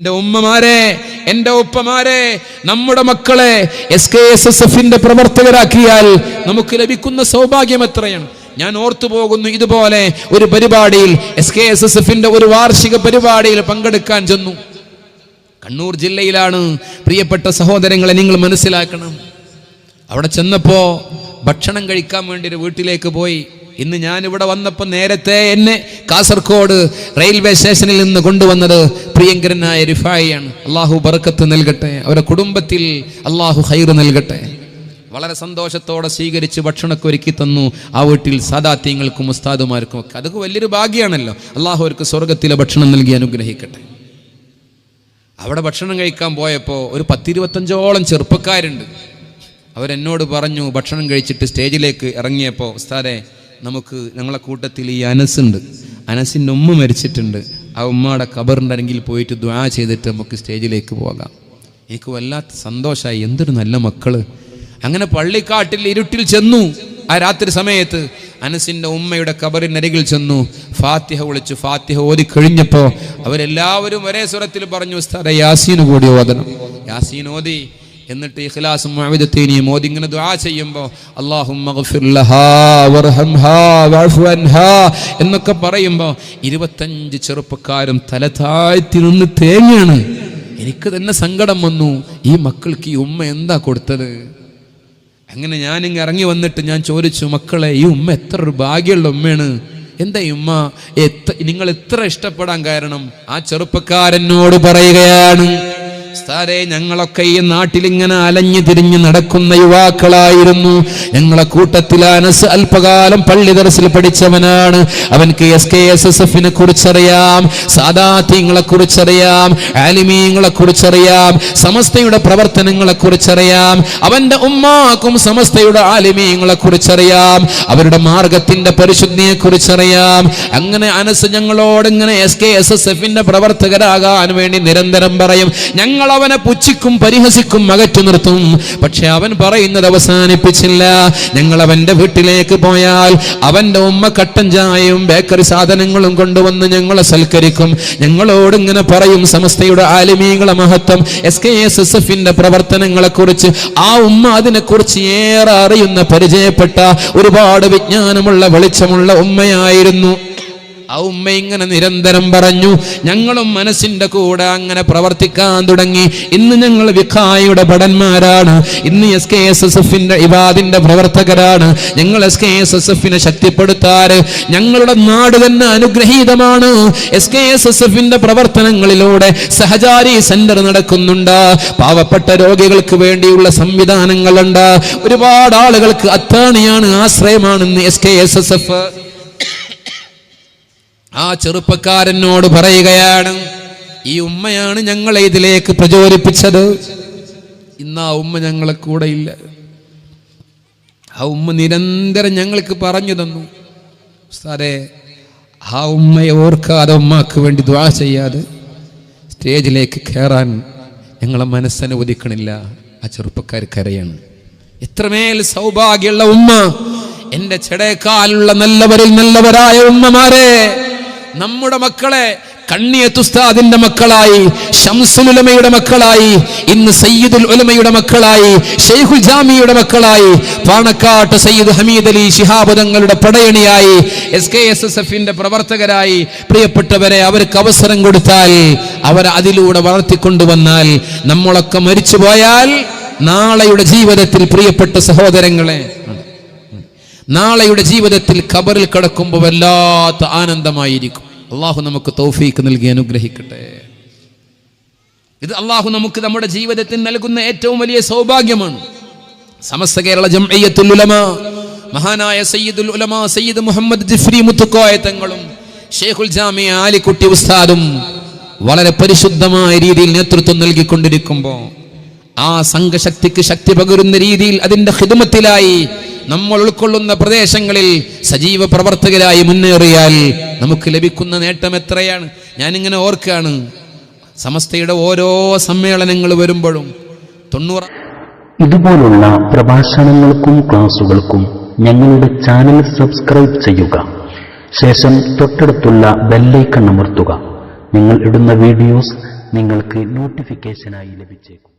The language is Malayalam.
എന്റെ ഉമ്മമാരെ, എന്റെ ഉപ്പമാരെ, നമ്മുടെ മക്കളെ SKSSFന്റെ പ്രവർത്തകരാക്കിയാൽ നമുക്ക് ലഭിക്കുന്ന സൗഭാഗ്യം എത്രയാണ്. ഞാൻ ഓർത്തു പോകുന്നു, ഇതുപോലെ ഒരു പരിപാടിയിൽ SKSSFന്റെ ഒരു വാർഷിക പരിപാടിയിൽ പങ്കെടുക്കാൻ ചെന്നു. കണ്ണൂർ ജില്ലയിലാണ്. പ്രിയപ്പെട്ട സഹോദരങ്ങളെ, നിങ്ങൾ മനസ്സിലാക്കണം. അവിടെ ചെന്നപ്പോ ഭക്ഷണം കഴിക്കാൻ വേണ്ടി ഒരു വീട്ടിലേക്ക് പോയി. ഇന്ന് ഞാൻ ഇവിടെ വന്നപ്പോൾ നേരത്തെ എന്നെ കാസർഗോഡ് റെയിൽവേ സ്റ്റേഷനിൽ നിന്ന് കൊണ്ടുവന്നത് പ്രിയങ്കരനായ റിഫായിയാണ്. അള്ളാഹു ബർക്കത്ത് നൽകട്ടെ, അവരുടെ കുടുംബത്തിൽ അള്ളാഹു ഖൈർ നൽകട്ടെ. വളരെ സന്തോഷത്തോടെ സ്വീകരിച്ച് ഭക്ഷണമൊക്കെ ഒരുക്കി തന്നു. ആ വീട്ടിൽ സാദാത്യങ്ങൾക്കും ഉസ്താദുമാർക്കും ഒക്കെ അതൊക്കെ വലിയൊരു ഭാഗ്യമാണല്ലോ. അള്ളാഹു അവർക്ക് സ്വർഗത്തിലെ ഭക്ഷണം നൽകി അനുഗ്രഹിക്കട്ടെ. അവിടെ ഭക്ഷണം കഴിക്കാൻ പോയപ്പോൾ ഒരു 10-25ഓളം ചെറുപ്പക്കാരുണ്ട്. അവരെന്നോട് പറഞ്ഞു, ഭക്ഷണം കഴിച്ചിട്ട് സ്റ്റേജിലേക്ക് ഇറങ്ങിയപ്പോൾ, ഉസ്താദേ, നമുക്ക് ഞങ്ങളെ കൂട്ടത്തിൽ ഈ അനസുണ്ട്, അനസിൻ്റെ ഉമ്മ മരിച്ചിട്ടുണ്ട്, ആ ഉമ്മയുടെ ഖബറിൻ്റെ അരികിൽ പോയിട്ട് ദുആ ചെയ്തിട്ട് നമുക്ക് സ്റ്റേജിലേക്ക് പോകാം. എനിക്ക് വല്ലാത്ത സന്തോഷമായി. എന്തൊരു നല്ല മക്കള്. അങ്ങനെ പള്ളിക്കാട്ടിൽ ഇരുട്ടിൽ ചെന്നു. ആ രാത്രി സമയത്ത് അനസിൻ്റെ ഉമ്മയുടെ ഖബറിനരികിൽ ചെന്നു. ഫാത്തിഹ വിളിച്ചു. ഫാത്തിഹ ഓതി കഴിഞ്ഞപ്പോൾ അവരെല്ലാവരും ഒരേ സ്വരത്തിൽ പറഞ്ഞു, ഉസ്താദേ, യാസീന് കൂടി ഓതണം. യാസീൻ ഓതി. എന്നിട്ട് ഇഖ്ലാസും മുഅവ്വിദത്തീനിയും ഓതി ഇങ്ങനെ ദുആ ചെയ്യുമ്പോൾ അല്ലാഹുമ്മ ഗ്ഫിർ ലഹാ വർഹംഹാ വഅഫു അൻഹാ എന്നൊക്കെ പറയുമ്പോൾ 25 ചെറുപ്പക്കാരും തല താഴ്ത്തി നിന്ന് തേങ്ങയാണ്. എനിക്ക് തന്നെ സങ്കടം വന്നു. ഈ മക്കൾക്ക് ഈ ഉമ്മ എന്താ കൊടുത്തത്? അങ്ങനെ ഞാനിങ്ങ് ഇറങ്ങി വന്നിട്ട് ഞാൻ ചോദിച്ചു, മക്കളെ, ഈ ഉമ്മ എത്ര ഒരു ഭാഗ്യമുള്ള ഉമ്മയാണ്. എന്താ ഈ ഉമ്മ നിങ്ങൾ എത്ര ഇഷ്ടപ്പെടാൻ കാരണം? ആ ചെറുപ്പക്കാരനോട് പറയുകയാണ്, ഉസ്താദേ, ഞങ്ങളൊക്കെ ഈ നാട്ടിലിങ്ങനെ അലഞ്ഞു തിരിഞ്ഞ് നടക്കുന്ന യുവാക്കളായിരുന്നു. ഞങ്ങളെ കൂട്ടത്തിൽ അനസ് അല്പകാലം പള്ളി ദർസിൽ പഠിച്ചവനാണ്. അവൻക്ക് SKSSFനെ കുറിച്ചറിയാം, സാദാത്യങ്ങളെ കുറിച്ചറിയാം, ആലിമീങ്ങളെ കുറിച്ചറിയാം, സമസ്തയുടെ പ്രവർത്തനങ്ങളെ കുറിച്ചറിയാം. അവന്റെ ഉമ്മാക്കും സമസ്തയുടെ ആലിമീങ്ങളെ കുറിച്ചറിയാം, അവരുടെ മാർഗത്തിന്റെ പരിശുദ്ധിയെ കുറിച്ചറിയാം. അങ്ങനെ അനസ് ഞങ്ങളോട് ഇങ്ങനെ SKSSFന്റെ പ്രവർത്തകരാകാൻ വേണ്ടി നിരന്തരം പറയും. ഞങ്ങൾ അവനെ പുച്ഛിക്കും, പരിഹസിക്കും, അകറ്റി നിർത്തും. പക്ഷെ അവൻ പറയുന്നത് അവസാനിപ്പിച്ചില്ല. ഞങ്ങൾ അവന്റെ വീട്ടിലേക്ക് പോയാൽ അവന്റെ ഉമ്മ കട്ടൻ ചായയും ബേക്കറി സാധനങ്ങളും കൊണ്ടുവന്ന് ഞങ്ങളെ സൽക്കരിക്കും. ഞങ്ങളോട് ഇങ്ങനെ പറയും സമസ്തയുടെ ആലിമീങ്ങളെ മഹത്വം, SKSSFന്റെ പ്രവർത്തനങ്ങളെ കുറിച്ച്. ആ ഉമ്മ അതിനെക്കുറിച്ച് ഏറെ അറിയുന്ന, പരിചയപ്പെട്ട, ഒരുപാട് വിജ്ഞാനമുള്ള, വെളിച്ചമുള്ള ഉമ്മയായിരുന്നു. ആ ഉമ്മ ഇങ്ങനെ നിരന്തരം പറഞ്ഞു. ഞങ്ങളും മനസ്സിന്റെ കൂടെ അങ്ങനെ പ്രവർത്തിക്കാൻ തുടങ്ങി. ഇന്ന് ഞങ്ങൾ വിഖായുടെ ഭടന്മാരാണ്. ഇന്ന് SKSSFന്റെ ഇബാദിന്റെ പ്രവർത്തകരാണ്. ഞങ്ങൾ SKSSFനെ ശക്തിപ്പെടുത്താറ്. ഞങ്ങളുടെ നാട് തന്നെ അനുഗ്രഹീതമാണ്. SKSSFന്റെ പ്രവർത്തനങ്ങളിലൂടെ സഹചാരി സെന്റർ നടക്കുന്നുണ്ട്. പാവപ്പെട്ട രോഗികൾക്ക് വേണ്ടിയുള്ള സംവിധാനങ്ങളുണ്ട്. ഒരുപാട് ആളുകൾക്ക് അത്താണിയാണ്, ആശ്രയമാണെന്ന് SKSSF. ആ ചെറുപ്പക്കാരനോട് പറയുകയാണ്, ഈ ഉമ്മയാണ് ഞങ്ങളെ ഇതിലേക്ക് പ്രചോദിപ്പിച്ചത്. ഇന്ന് ആ ഉമ്മ ഞങ്ങളെ കൂടെ ഇല്ല. ആ ഉമ്മ നിരന്തരം ഞങ്ങൾക്ക് പറഞ്ഞു തന്നു, ഉസ്താദേ, ആ ഉമ്മയെ ഓർക്കാതെ, ഉമ്മാക്ക് വേണ്ടി ദുആ ചെയ്യാതെ സ്റ്റേജിലേക്ക് കയറാൻ ഞങ്ങളെ മനസ്സനുവദിക്കണില്ല. ആ ചെറുപ്പക്കാർ കരയാണ്. എത്രമേൽ സൗഭാഗ്യമുള്ള ഉമ്മ. എന്റെ ചെടേക്കാലുള്ള നല്ലവരിൽ നല്ലവരായ ഉമ്മമാരെ, നമ്മുടെ മക്കളെ കണ്ണിയത്ത് ഉസ്താദിന്റെ മക്കളായി, ശംസുൽ ഉലമയുടെ മക്കളായി, ഇന്ന് സയ്യിദുൽ ഉലമയുടെ മക്കളായി, ശൈഖുൽ ജാമിയുടെ മക്കളായി, പാണക്കാട്ട് സയ്യിദ് ഹമീദ് അലി ശിഹാബ് തങ്ങളുടെ പടയണിയായി, SKSSFന്റെ പ്രവർത്തകരായി, പ്രിയപ്പെട്ടവരെ, അവർക്ക് അവസരം കൊടുത്താൽ, അവർ അതിലൂടെ വളർത്തിക്കൊണ്ടുവന്നാൽ, നമ്മളൊക്കെ മരിച്ചു പോയാൽ നാളെയുടെ ജീവിതത്തിൽ, പ്രിയപ്പെട്ട സഹോദരങ്ങളെ, നാളെയുടെ ജീവിതത്തിൽ ഖബറിൽ കിടക്കുമ്പോൾ വല്ലാത്ത ആനന്ദമായിരിക്കും. അള്ളാഹു നമുക്ക് തൗഫീക്ക് നൽകി അനുഗ്രഹിക്കട്ടെ. ഇത് അള്ളാഹു നമുക്ക് നമ്മുടെ ജീവിതത്തിൽ നൽകുന്ന ഏറ്റവും വലിയ സൗഭാഗ്യമാണ്. സമസ്ത കേരള ജംഇയ്യത്തുൽ ഉലമ, മഹാനായ സയ്യിദുൽ ഉലമ സയ്യിദ് മുഹമ്മദ് ജിഫ്രി മുത്തുക്കോയ തങ്ങളും ഷെയ്ഖുൽ ജാമിഅ ആലിക്കുട്ടി ഉസ്താദും വളരെ പരിശുദ്ധമായ രീതിയിൽ നേതൃത്വം നൽകിക്കൊണ്ടിരിക്കുമ്പോൾ, ആ സംഘശക്തിക്ക് ശക്തി പകരുന്ന രീതിയിൽ അതിന്റെ ഖിദ്മത്തിലായി നമ്മൾ ഉൾക്കൊള്ളുന്ന പ്രദേശങ്ങളിൽ സജീവ പ്രവർത്തകരായി മുന്നേറിയാൽ നമുക്ക് ലഭിക്കുന്ന നേട്ടം എത്രയാണ്. ഞാനിങ്ങനെ ഓർക്കാണ്, സമസ്തയുടെ ഓരോ സമ്മേളനങ്ങൾ വരുമ്പോഴും 90 ഇതുപോലുള്ള പ്രഭാഷണങ്ങൾക്കും ക്ലാസുകൾക്കും ഞങ്ങളുടെ ചാനൽ സബ്സ്ക്രൈബ് ചെയ്യുക. ശേഷം തൊട്ടടുത്തുള്ള ബെല്ലൈക്കൺ അമർത്തുക. ഞങ്ങൾ ഇടുന്ന വീഡിയോസ് നിങ്ങൾക്ക് നോട്ടിഫിക്കേഷനായി ലഭിച്ചേക്കും.